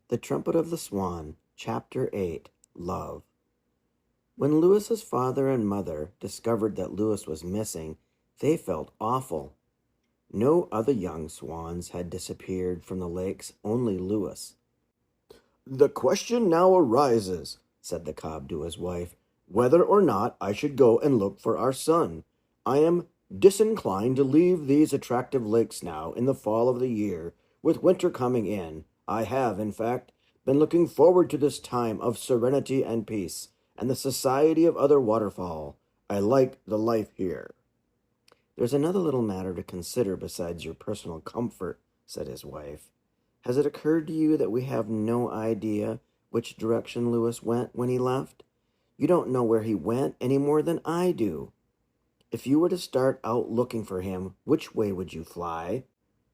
The Trumpet of the Swan, Chapter 8, Love. When Lewis's father and mother discovered that Lewis was missing, they felt awful. No other young swans had disappeared from the lakes, only Lewis. "The question now arises," said the cob to his wife, "whether or not I should go and look for our son. I am disinclined to leave these attractive lakes now in the fall of the year, with winter coming in. I have, in fact, been looking forward to this time of serenity and peace, and the society of other waterfowl. I like the life here." "There's another little matter to consider besides your personal comfort," said his wife. "Has it occurred to you that we have no idea which direction Lewis went when he left? You don't know where he went any more than I do. If you were to start out looking for him, which way would you fly?"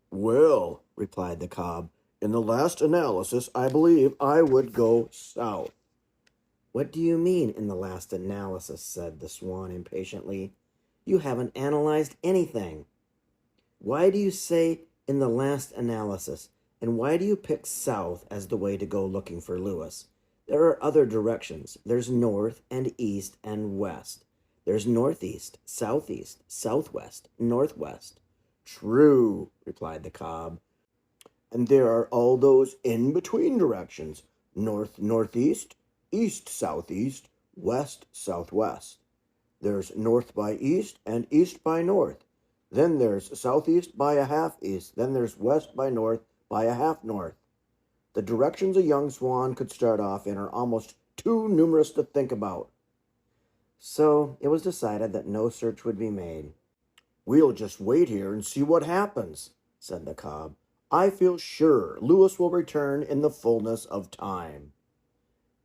"Well," replied the cob, "in the last analysis, I believe I would go south." "What do you mean, in the last analysis?" said the swan impatiently. "You haven't analyzed anything. Why do you say in the last analysis, and why do you pick south as the way to go looking for Lewis? There are other directions. There's north and east and west. There's northeast, southeast, southwest, northwest." "True," replied the cob. "And there are all those in-between directions, north northeast, east southeast, west southwest. There's north by east and east by north. Then there's southeast by a half east. Then there's west by north by a half north. The directions a young swan could start off in are almost too numerous to think about." So it was decided that no search would be made. "We'll just wait here and see what happens," said the cob. "I feel sure Lewis will return in the fullness of time."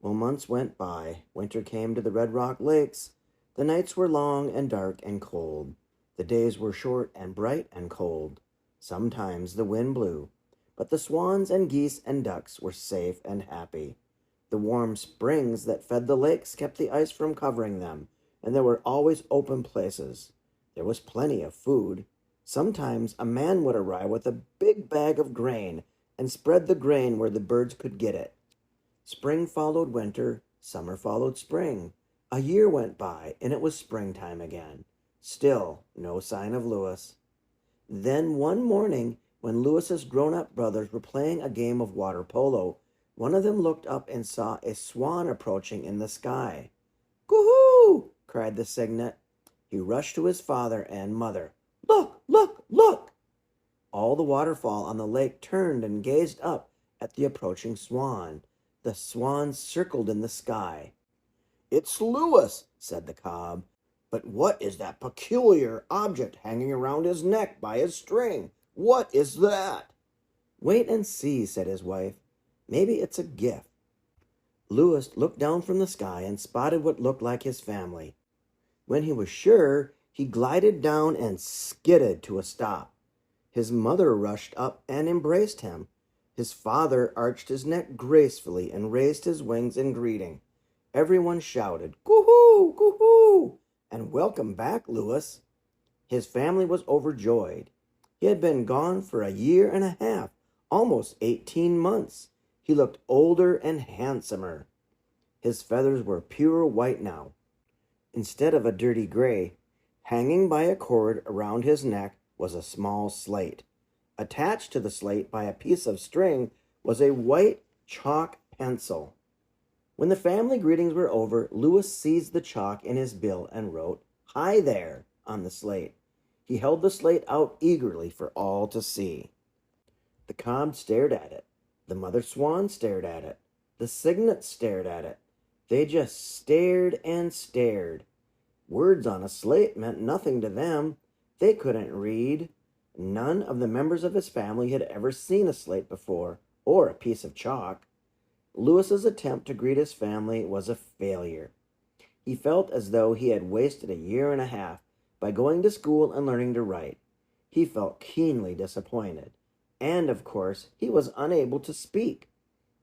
Well, months went by. Winter came to the Red Rock Lakes. The nights were long and dark and cold. The days were short and bright and cold. Sometimes the wind blew, but the swans and geese and ducks were safe and happy. The warm springs that fed the lakes kept the ice from covering them, and there were always open places. There was plenty of food. Sometimes a man would arrive with a big bag of grain and spread the grain where the birds could get it. Spring followed winter, summer followed spring. A year went by, and it was springtime again. Still no sign of Lewis. Then one morning, when Lewis's grown-up brothers were playing a game of water polo, one of them looked up and saw a swan approaching in the sky. "Coo-hoo!" cried the cygnet. He rushed to his father and mother. "Look, look, look!" All the waterfowl on the lake turned and gazed up at the approaching swan. The swan circled in the sky. "It's Lewis," said the cob. "But what is that peculiar object hanging around his neck by his string? What is that?" "Wait and see," said his wife. "Maybe it's a gift." Lewis looked down from the sky and spotted what looked like his family. When he was sure, he glided down and skidded to a stop. His mother rushed up and embraced him. His father arched his neck gracefully and raised his wings in greeting. Everyone shouted, "Coo-hoo! Coo-hoo!" and "Welcome back, Lewis." His family was overjoyed. He had been gone for a year and a half, almost 18 months. He looked older and handsomer. His feathers were pure white now, instead of a dirty gray. Hanging by a cord around his neck was a small slate. Attached to the slate by a piece of string was a white chalk pencil. When the family greetings were over, Lewis seized the chalk in his bill and wrote, "Hi there," on the slate. He held the slate out eagerly for all to see. The cob stared at it. The mother swan stared at it. The cygnets stared at it. They just stared and stared. Words on a slate meant nothing to them. They couldn't read. None of the members of his family had ever seen a slate before, or a piece of chalk. Lewis's attempt to greet his family was a failure. He felt as though he had wasted a year and a half by going to school and learning to write. He felt keenly disappointed. And, of course, he was unable to speak.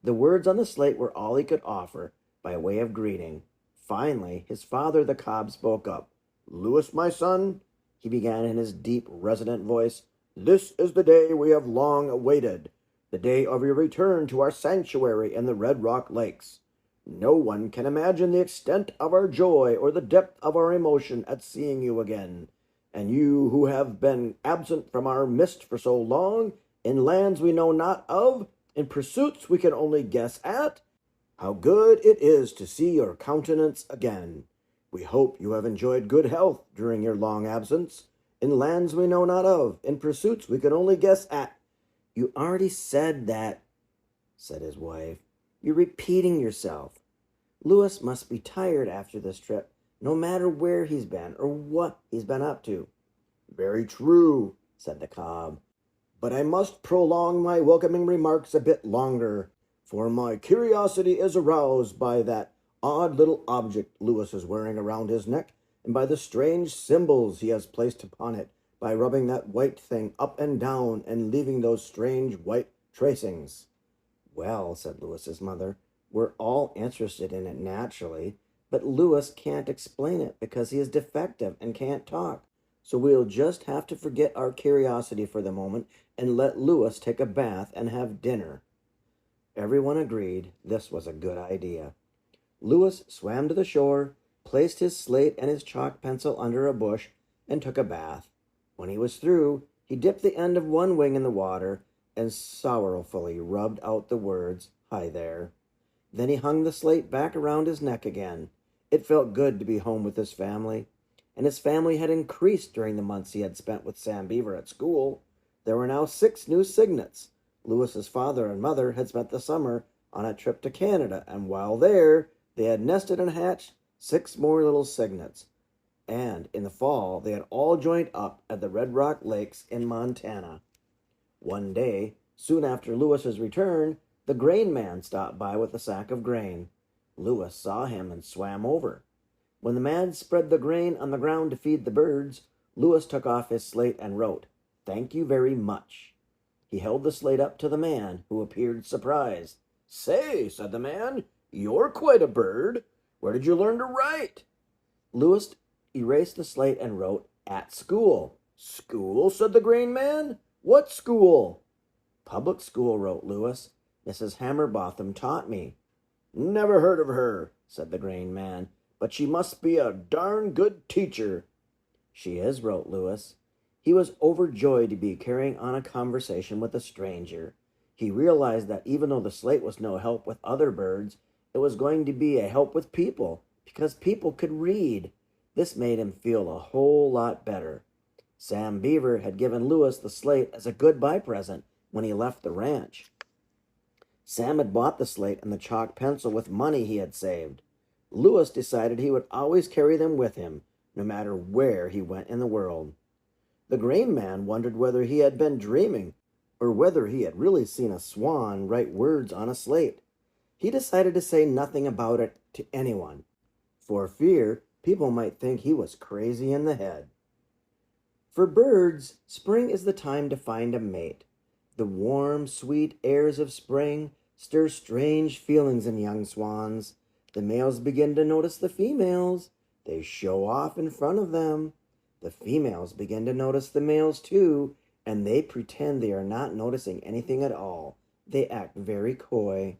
The words on the slate were all he could offer by way of greeting. Finally, his father, the cob, spoke up. "Lewis, my son," he began in his deep, resonant voice, "this is the day we have long awaited. the day of your return to our sanctuary in the Red Rock Lakes. No one can imagine the extent of our joy or the depth of our emotion at seeing you again. And you who have been absent from our midst for so long, in lands we know not of, in pursuits we can only guess at, how good it is to see your countenance again. We hope you have enjoyed good health during your long absence, in lands we know not of, in pursuits we can only guess at. You already said that, said his wife. You're repeating yourself. Louis must be tired after this trip, no matter where he's been or what he's been up to. Very true, said the cob. But I must prolong my welcoming remarks a bit longer, for my curiosity is aroused by that odd little object Louis is wearing around his neck, and by the strange symbols he has placed upon it, by rubbing that white thing up and down and leaving those strange white tracings. Well, said Louis's mother, we're all interested in it naturally, but Louis can't explain it because he is defective and can't talk. So we'll just have to forget our curiosity for the moment and let Louis take a bath and have dinner. Everyone agreed this was a good idea. Louis swam to the shore, placed his slate and his chalk pencil under a bush, and took a bath. When he was through, he dipped the end of one wing in the water and sorrowfully rubbed out the words, "Hi there." Then he hung the slate back around his neck again. It felt good to be home with his family, and his family had increased during the months he had spent with Sam Beaver at school. There were now 6 new cygnets. Louis's father and mother had spent the summer on a trip to Canada, and while there, they had nested and hatched 6 more little cygnets. And in the fall, they had all joined up at the Red Rock Lakes in Montana. One day, soon after Louis's return, the grain man stopped by with a sack of grain. Louis saw him and swam over. When the man spread the grain on the ground to feed the birds, Louis took off his slate and wrote, "Thank you very much." He held the slate up to the man, who appeared surprised. "Say," said the man, "you're quite a bird. Where did you learn to write?" Louis erased the slate and wrote, "At school." "School?" said the grain man. "What school?" "Public school," wrote Louis. "Mrs. Hammerbotham taught me." "Never heard of her," said the grain man, "but she must be a darn good teacher." "She is," wrote Louis. He was overjoyed to be carrying on a conversation with a stranger. He realized that even though the slate was no help with other birds, it was going to be a help with people, because people could read. This made him feel a whole lot better. Sam Beaver had given Louis the slate as a goodbye present when he left the ranch. Sam had bought the slate and the chalk pencil with money he had saved. Louis decided he would always carry them with him, no matter where he went in the world. The grain man wondered whether he had been dreaming, or whether he had really seen a swan write words on a slate. He decided to say nothing about it to anyone, for fear people might think he was crazy in the head. For birds, spring is the time to find a mate. The warm, sweet airs of spring stir strange feelings in young swans. The males begin to notice the females. They show off in front of them. The females begin to notice the males too, and they pretend they are not noticing anything at all. They act very coy.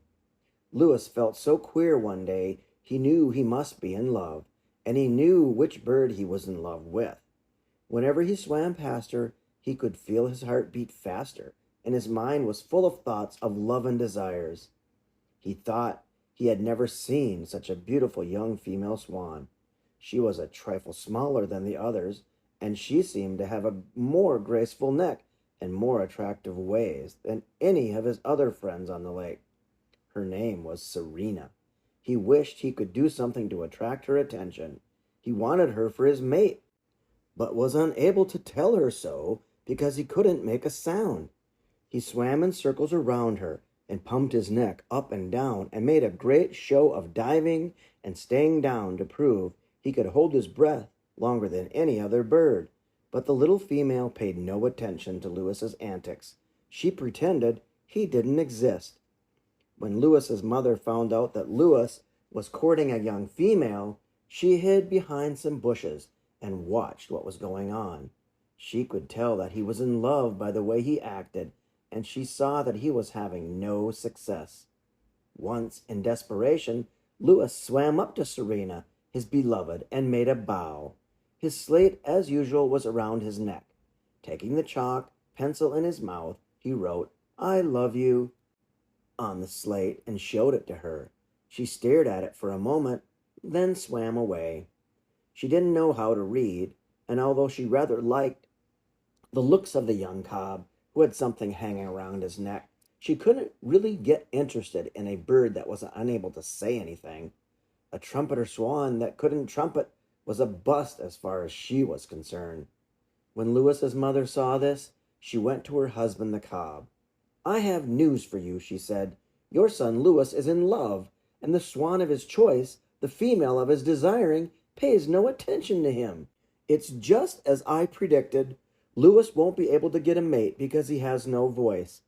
Louis felt so queer one day, he knew he must be in love, and he knew which bird he was in love with. Whenever he swam past her, he could feel his heart beat faster, and his mind was full of thoughts of love and desires. He thought he had never seen such a beautiful young female swan. She was a trifle smaller than the others, and she seemed to have a more graceful neck and more attractive ways than any of his other friends on the lake. Her name was Serena. He wished he could do something to attract her attention. He wanted her for his mate, but was unable to tell her so because he couldn't make a sound. He swam in circles around her and pumped his neck up and down and made a great show of diving and staying down to prove he could hold his breath longer than any other bird. But the little female paid no attention to Louis's antics. She pretended he didn't exist. When Louis's mother found out that Louis was courting a young female, she hid behind some bushes and watched what was going on. She could tell that he was in love by the way he acted, and she saw that he was having no success. Once, in desperation, Louis swam up to Serena, his beloved, and made a bow. His slate, as usual, was around his neck. Taking the chalk, pencil in his mouth, he wrote, "I love you," on the slate and showed it to her. She stared at it for a moment, then swam away. She didn't know how to read, and although she rather liked the looks of the young cob, who had something hanging around his neck, she couldn't really get interested in a bird that was unable to say anything. A trumpeter swan that couldn't trumpet was a bust as far as she was concerned. When Louis's mother saw this, she went to her husband the cob. "I have news for you," she said. "Your son Louis is in love, and the swan of his choice, the female of his desiring, pays no attention to him. It's just as I predicted. Louis won't be able to get a mate because he has no voice.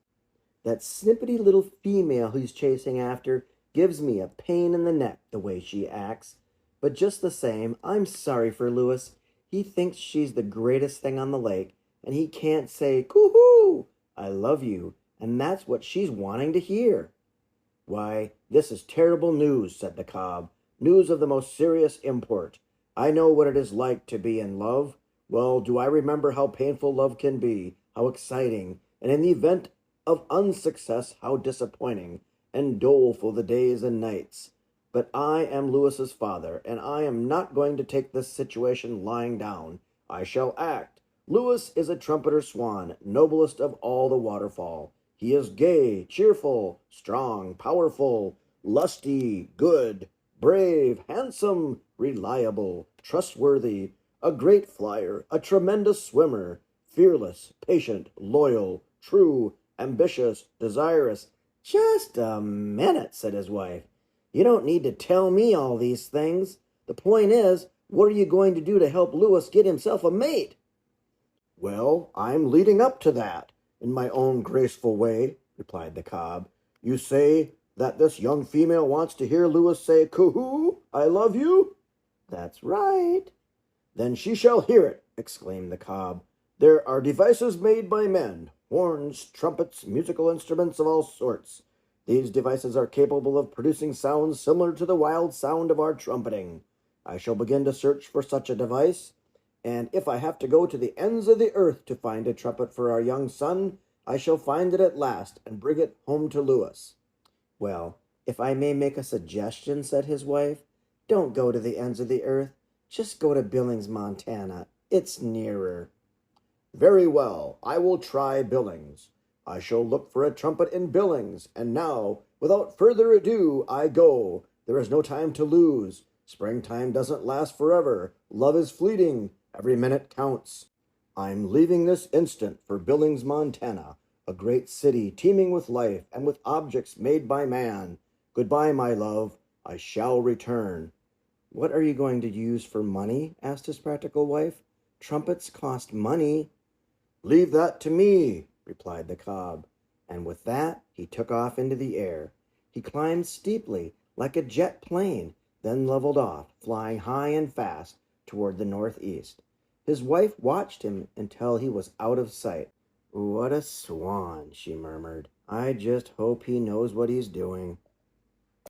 That snippety little female he's chasing after gives me a pain in the neck, the way she acts. But just the same, I'm sorry for Louis. He thinks she's the greatest thing on the lake, and he can't say, 'Coo-hoo, I love you,' and that's what she's wanting to hear." "Why, this is terrible news," said the cob. "News of the most serious import. I know what it is like to be in love. Well, do I remember how painful love can be, how exciting, and in the event of unsuccess, how disappointing and doleful the days and nights. But I am Louis's father, and I am not going to take this situation lying down. I shall act. Louis is a trumpeter swan, noblest of all the waterfall. He is gay, cheerful, strong, powerful, lusty, good, brave, handsome, reliable, trustworthy, a great flyer, a tremendous swimmer, fearless, patient, loyal, true, ambitious, desirous." "Just a minute," said his wife. "You don't need to tell me all these things. The point is, what are you going to do to help Louis get himself a mate?" "Well, I'm leading up to that, in my own graceful way," replied the cob. "You say that this young female wants to hear Louis say, 'Coo-hoo, I love you?'" "That's right." "Then she shall hear it," exclaimed the cob. "There are devices made by men, horns, trumpets, musical instruments of all sorts. These devices are capable of producing sounds similar to the wild sound of our trumpeting. I shall begin to search for such a device, and if I have to go to the ends of the earth to find a trumpet for our young son, I shall find it at last and bring it home to Louis." "Well, if I may make a suggestion," said his wife, "don't go to the ends of the earth. Just go to Billings, Montana. It's nearer." "Very well, I will try Billings. I shall look for a trumpet in Billings. And now, without further ado, I go. There is no time to lose. Springtime doesn't last forever. Love is fleeting. Every minute counts. I'm leaving this instant for Billings, Montana, a great city teeming with life and with objects made by man. Goodbye, my love. I shall return." "What are you going to use for money?" asked his practical wife. "Trumpets cost money." "Leave that to me," replied the cob. And with that, he took off into the air. He climbed steeply, like a jet plane, then leveled off, flying high and fast toward the northeast. His wife watched him until he was out of sight. "What a swan," she murmured. "I just hope he knows what he's doing."